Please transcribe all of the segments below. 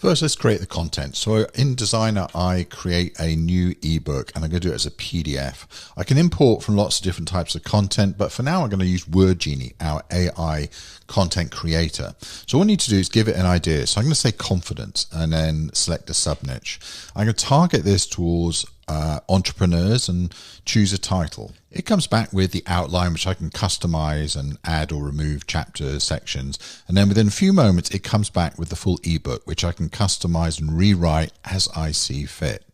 First, let's create the content. So in Designer, I create a new ebook and I'm going to do it as a PDF. I can import from lots of different types of content, but for now I'm going to use WordGenie, our AI content creator. So all I need to do is give it an idea. So I'm going to say confidence and then select a sub niche. I'm going to target this towards entrepreneurs and choose a title. It comes back with the outline, which I can customize and add or remove chapters, sections. And then within a few moments, it comes back with the full ebook, which I can customize and rewrite as I see fit.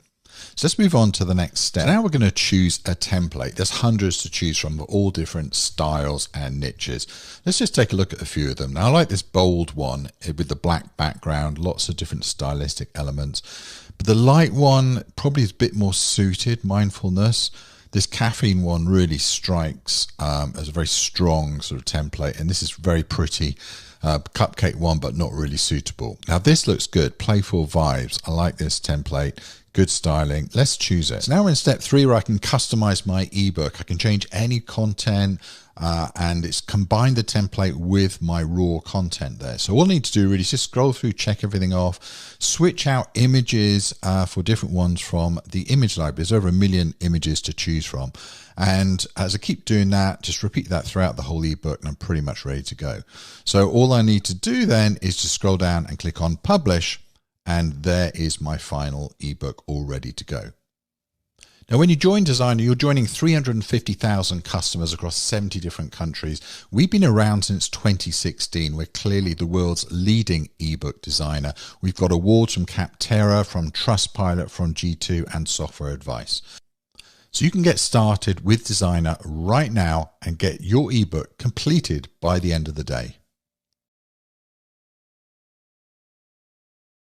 So let's move on to the next step. Now we're going to choose a template. There's hundreds to choose from, all different styles and niches. Let's just take a look at a few of them. Now I like this bold one with the black background, lots of different stylistic elements. But the light one probably is a bit more suited, mindfulness. This caffeine one really strikes as a very strong sort of template, and this is very pretty. Cupcake one, but not really suitable. Now this looks good, playful vibes. I like this template, good styling. Let's choose it. So now we're in step 3 where I can customize my ebook. I can change any content and it's combined the template with my raw content there. So all I need to do really is just scroll through, check everything off, switch out images for different ones from the image library. There's over 1 million images to choose from. And as I keep doing that, just repeat that throughout the whole ebook and I'm pretty much ready to go. So all I need to do then is to scroll down and click on publish, and there is my final ebook all ready to go. Now, when you join Designer, you're joining 350,000 customers across 70 different countries. We've been around since 2016. We're clearly the world's leading ebook designer. We've got awards from Capterra, from Trustpilot, from G2 and Software Advice. So you can get started with Designer right now and get your ebook completed by the end of the day.